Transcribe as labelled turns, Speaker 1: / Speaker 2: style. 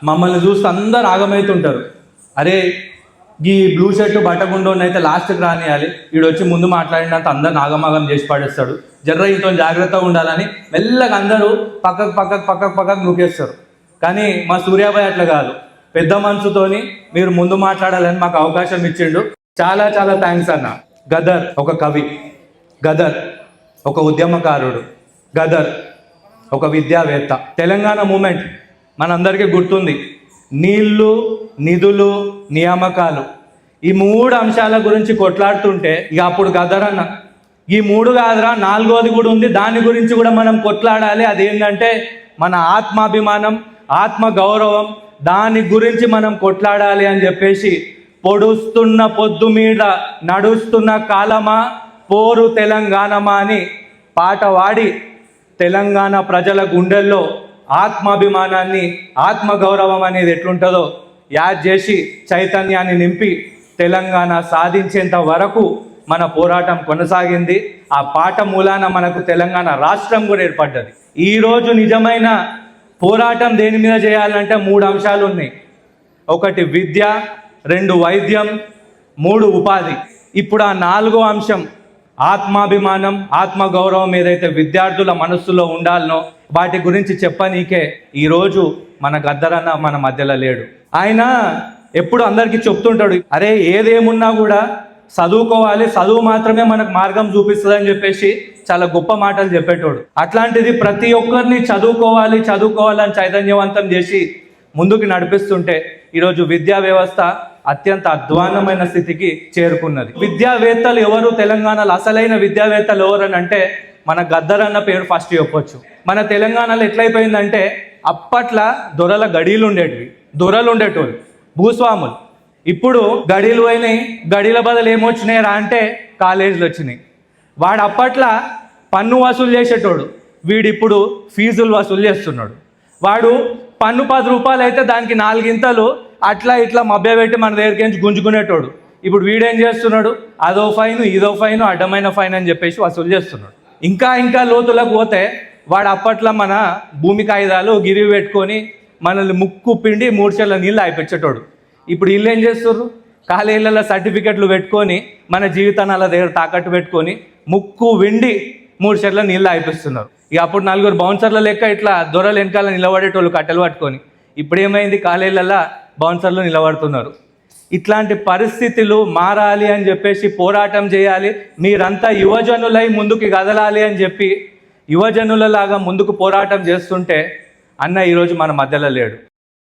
Speaker 1: మమ్మల్ని చూస్తే అందరు ఆగమవుతుంటారు. అరే ఈ బ్లూ షర్ట్ బట్టగుండోని అయితే లాస్ట్కి రానియాలి, వీడొచ్చి ముందు మాట్లాడినంత అందరిని ఆగమాగం చేసి పడేస్తాడు, జర్ర ఇంతో జాగ్రత్తగా ఉండాలని మెల్లగా అందరూ పక్కకు నూకేస్తారు. కానీ మా సూర్యాబాయ్ అట్లా కాదు, పెద్ద మనసుతోని మీరు ముందు మాట్లాడాలని మాకు అవకాశం ఇచ్చిండు. చాలా చాలా థ్యాంక్స్ అన్న. గదర్ ఒక కవి, గదర్ ఒక ఉద్యమకారుడు, గదర్ ఒక విద్యావేత్త. తెలంగాణ మూమెంట్ మనందరికీ గుర్తుంది. నీళ్లు, నిధులు, నియామకాలు, ఈ 3 అంశాల గురించి కొట్లాడుతుంటే ఇక అప్పుడు గదర్ అన్న ఈ 3 కాదురా 4వది కూడా ఉంది, దాని గురించి కూడా మనం కొట్లాడాలి. అదేంటంటే మన ఆత్మాభిమానం, ఆత్మ గౌరవం, దాని గురించి మనం కొట్లాడాలి అని చెప్పేసి పొడుస్తున్న పొద్దు మీద నడుస్తున్న కాలమా పోరు తెలంగాణమా అని పాట పాడి తెలంగాణ ప్రజల గుండెల్లో ఆత్మాభిమానాన్ని, ఆత్మగౌరవం అనేది ఎట్లుంటుందో యాద్ చేసి చైతన్యాన్ని నింపి తెలంగాణ సాధించేంత వరకు మన పోరాటం కొనసాగింది. ఆ పాట మూలాన మనకు తెలంగాణ రాష్ట్రం కూడా ఏర్పడ్డది. ఈరోజు నిజమైన పోరాటం దేని మీద చేయాలంటే 3 అంశాలు ఉన్నాయి. 1 విద్య, 2 వైద్యం, 3 ఉపాధి. ఇప్పుడు ఆ 4వ అంశం ఆత్మాభిమానం, ఆత్మగౌరవం ఏదైతే విద్యార్థుల మనస్సులో ఉండాలనో వాటి గురించి చెప్పనీకే ఈరోజు మన గద్దరన్న మన మధ్యలో లేడు. ఆయన ఎప్పుడు అందరికీ చెప్తుంటాడు, అరే ఏదేమున్నా కూడా చదువుకోవాలి, చదువు మాత్రమే మనకు మార్గం చూపిస్తుంది అని చెప్పేసి చాలా గొప్ప మాటలు చెప్పేటోడు. అట్లాంటిది ప్రతి ఒక్కరిని చదువుకోవాలని చైతన్యవంతం చేసి ముందుకు నడిపిస్తుంటే ఈరోజు విద్యా వ్యవస్థ అత్యంత అధ్వాన్నమైన స్థితికి చేరుకున్నది. విద్యావేత్తలు ఎవరు తెలంగాణలో? అసలైన విద్యావేత్తలు ఎవరని అంటే మన గద్దరన్న పేరు ఫస్ట్ చెప్పొచ్చు. మన తెలంగాణలో ఎట్లయిపోయిందంటే అప్పట్లో దొరల గడీలు ఉండేటోళ్ళు, భూస్వాములు. ఇప్పుడు గడీలు అయినాయి, గడీల బదులు ఏమొచ్చినాయి రా అంటే కాలేజీలు వచ్చినాయి. వాడు అప్పట్లో పన్ను వసూలు చేసేటోడు, వీడిప్పుడు ఫీజులు వసూలు చేస్తున్నాడు. వాడు పన్ను 10 రూపాయలు అయితే దానికి 4 గింతలు అట్లా ఇట్లా మభ్యపెట్టి మన దగ్గరికి నుంచి గుంజుకునేటోడు. ఇప్పుడు వీడేం చేస్తున్నాడు, అదో ఫైన్ ఇదో ఫైన్ అడ్డమైన ఫైన్ అని చెప్పేసి వసూలు చేస్తున్నాడు. ఇంకా లోతులకు పోతే వాడు అప్పట్లో మన భూమి కాగితాలు గిరివి పెట్టుకొని మనల్ని ముక్కు పిండి 3 చెర్ల నీళ్ళు అయిపెచ్చేటోడు. ఇప్పుడు వీళ్ళు ఏం చేస్తున్నారు, కాలేజీలలో సర్టిఫికెట్లు పెట్టుకొని మన జీవితాన్ని అలా దగ్గర తాకట్టు పెట్టుకొని ముక్కు విండి 3 చెర్ల నీళ్ళు అయిపిస్తున్నారు. ఇక అప్పుడు 4 బౌన్సర్ల లెక్క ఇట్లా దొరలు వెనకాల నిలబడేటోళ్ళు కట్టెలు పట్టుకొని. ఇప్పుడు ఏమైంది, కాలేజీలలో బౌన్సర్లు నిలబడుతున్నారు. ఇట్లాంటి పరిస్థితులు మారాలి అని చెప్పేసి పోరాటం చేయాలి. మీరంతా యువజనులై ముందుకు కదలాలి అని చెప్పి యువజనులలాగా ముందుకు పోరాటం చేస్తుంటే అన్న ఈరోజు మన మధ్యలో లేడు.